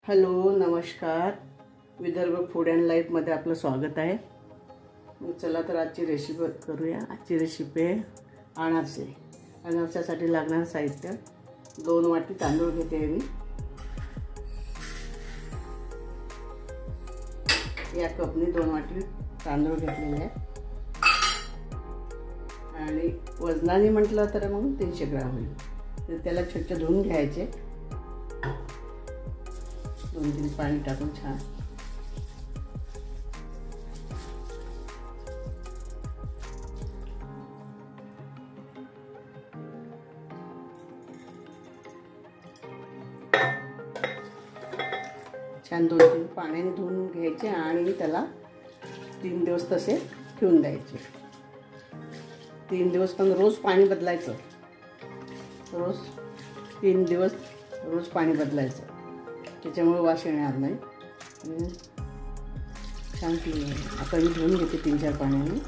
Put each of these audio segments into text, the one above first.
Hello नमस्कार, Vidarbha food and लाईफमध्ये आपलं स्वागत आहे। मग चला तर आजची रेसिपी करूया। आजची रेसिपी आहे अनारसे। अनारशासाठी लागणारं साहित्य 2 वाटी तांदूळ घेते मी। या कपने 2 वाटी तांदूळ घेतलेले आहे आणि वजनाने म्हटलं तर मग 300 ग्रॅम होईल। तर त्याला स्वच्छ धुवून घ्यायचे। 2-3 पाणी टाकून छान छान 2-3 पाण्याने धुवून घ्यायचे आणि त्याला 3 दिवस तसे ठेवून द्यायचे। 3 दिवस पण रोज पाणी बदलायचं। रोज 3 दिवस रोज पाणी बदलायचं, त्याच्यामुळे वास येणार नाही। छान आता मी धुवून घेते 3-4 पाण्याने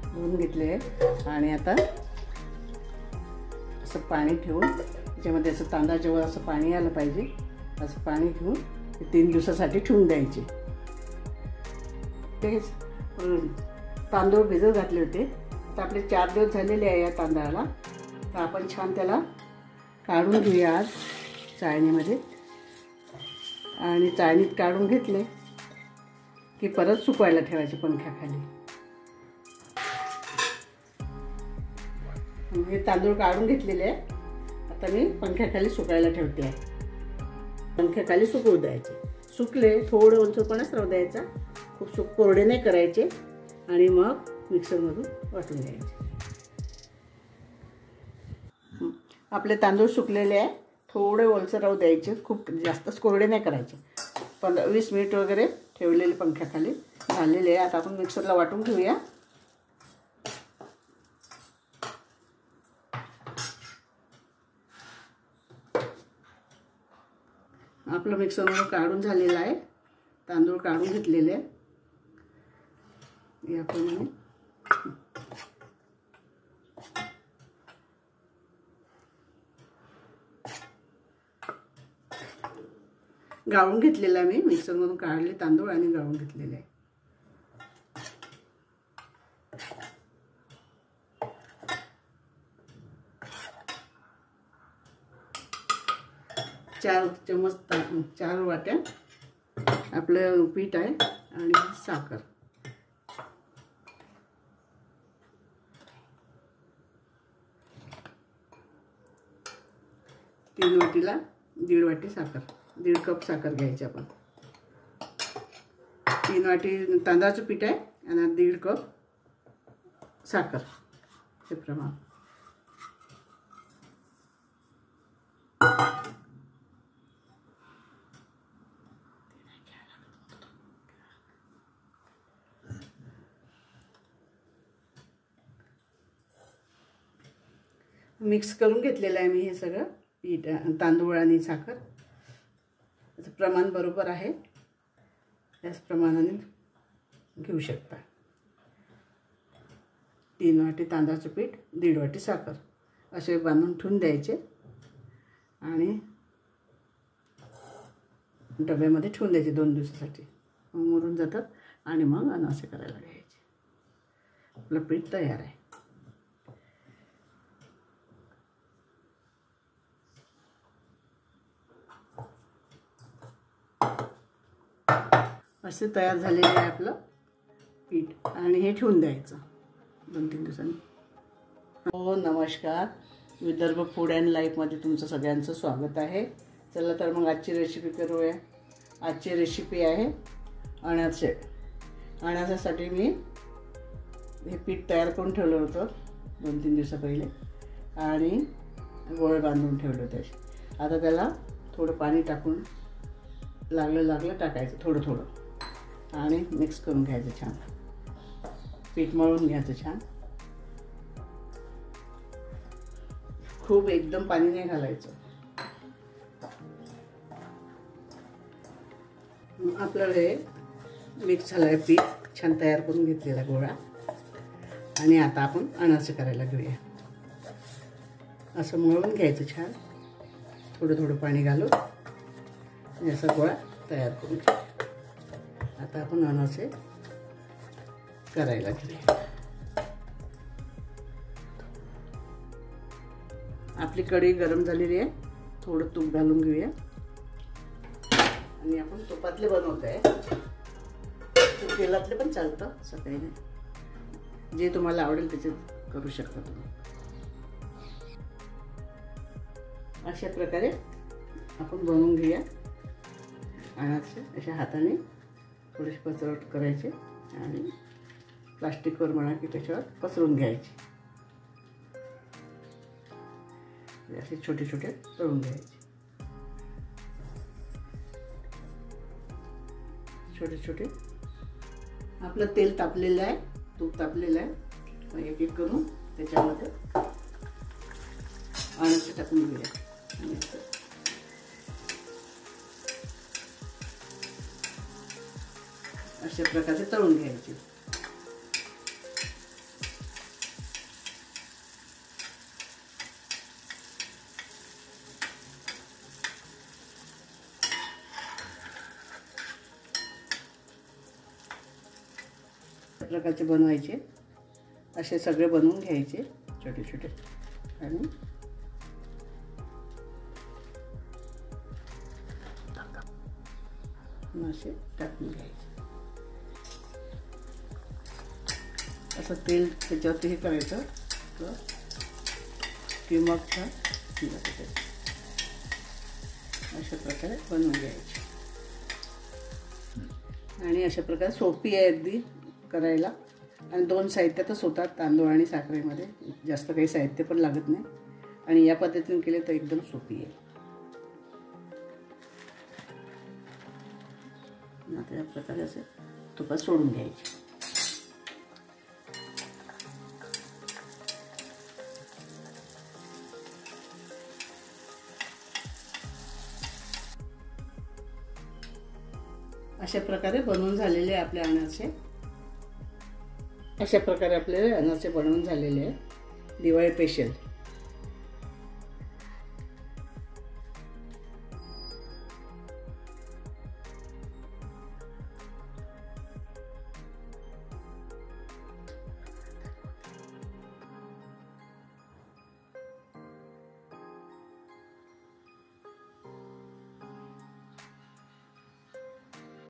धुवून घेतले आणि आता असं पाणी ठेवून त्याच्यामध्ये असं तांदळाच्या वर असं पाणी आलं पाहिजे, असं पाणी ठेवून 3 दिवसासाठी ठेवून द्यायचे। तेच तांदूळ भिजत घातले होते, तर आपले 4 दिवस झालेले आहे या तांदळाला। तर आपण छान त्याला काढून घेऊया आज चाळणीमध्ये। आणि चाळणीत काढून घेतले की परत सुकवायला ठेवायचे पंख्याखाली। हे तांदूळ काढून घेतलेले आहे, आता मी पंख्याखाली सुकायला ठेवते आहे। पंख्याखाली सुकवू द्यायचे। सुकले थोडं ओलसरपणाच राहू द्यायचा, खूप कोरडे नाही करायचे। आणि मग मिक्सरमधून वाटून घ्यायचे। आपले तांदूळ सुकलेले आहे, थोडे ओलसर राहू द्यायचे, खूप जास्तच कोरडे नाही करायचे। 15-20 मिनिट वगैरे ठेवलेले पंख्याखाली झालेले आहे। आता आपण मिक्सरला वाटून घेऊया। आपलं मिक्सरमधून काढून झालेलं आहे, तांदूळ काढून घेतलेले आहे याप्रमाणे। गाळून घेतलेला मी मिक्सरमधून काढले तांदूळ आणि गाळून घेतलेले आहे। 4 चम्मच 4 वाट्या आपलं पीठ आहे आणि साखर। 3 वाटीला 1.5 वाटी साखर, 1.5 कप साखर घ्यायची आपण। 3 वाटी तांदळाचं पीठ आहे आणि 1.5 कप साखर हे प्रमाण। मिक्स करून घेतलेलं आहे मी हे सगळं पीठ, तांदूळ आणि साखर। त्याचं प्रमाण बरोबर आहे, त्याच प्रमाणाने घेऊ शकता। 3 वाटी तांदळाचं पीठ, 1.5 वाटी साखर असे बांधून ठेवून द्यायचे आणि डब्यामध्ये ठेवून द्यायचे 2 दिवसासाठी। मग मुरून जातात आणि मग अनारसे करायला घ्यायचे। आपलं पीठ तयार आहे। असे तयार झालेले आहे आपलं पीठ आणि हे ठेवून द्यायचं 2-3 दिवसांनी। हो नमस्कार, विदर्भ फूड अँड लाईफमध्ये तुमचं सगळ्यांचं स्वागत आहे। चला तर मग आजची रेसिपी करूया। आजची रेसिपी आहे अनारसे। अनारशासाठी मी हे पीठ तयार करून ठेवलं होतं 2-3 दिवसा पहिले आणि गोळे बांधून ठेवले होते। आता त्याला थोडं पाणी टाकून लागलं टाकायचं थोडं आणि मिक्स करून घ्यायचं छान। पीठ मळून घ्यायचं छान, खूप एकदम पाणी नाही घालायचं। आपलं हे मिक्स झालंय पीठ, छान तयार करून घेतलेला गोळा। आणि आता आपण अनारसे करायला घेऊया। असं मळून घ्यायचं छान। थोडं थोडं पाणी घालून याचा गोळा तयार करून घेऊ. आता आपण अनारसे करायला घेऊया. आपली कढई गरम झालेली आहे. थोडं तूप घालून घेऊया आणि आपण तुपातले बनवत आहे. तेलातले पण चालतं, असं काही नाही. जे तुम्हाला आवडेल त्याच्यात करू शकता तुम्ही. अशा प्रकारे आपण बनवून घेऊया. अनारसे अशा हाताने थोडेसे पसरट करायचे आणि प्लास्टिकवर म्हणा की त्याच्यावर पसरून घ्यायचे. असे छोटे छोटे तळून घ्यायचे. छोटे छोटे. आपलं तेल तापलेलं आहे, तूप तापलेलं आहे. एक एक करून त्याच्यामध्ये अनारसे टाकून घेऊया. अशा प्रकारे तळून घ्यायचे. प्रकारचे बनवायचे. असे सगळे बनवून घ्यायचे छोटे छोटे आणि असे टाकून घ्यायचे. असं तेल त्याच्यावरती हे करायचं की मग अशा प्रकारे बनवून घ्यायचे. आणि अशा प्रकारे सोपी आहे अगदी करायला. आणि 2 साहित्यातच होतात, तांदूळ आणि साखरेमध्ये. जास्त काही साहित्य पण लागत नाही आणि या पद्धतीने केले तर एकदम सोपी आहे. आता या प्रकारे असे तुपात सोडून घ्यायचे. अशा प्रकारे बनवून झालेले आपले अनारसे. अशा प्रकारे आपले अनारसे बनवून झालेले आहे दिवाळी स्पेशल.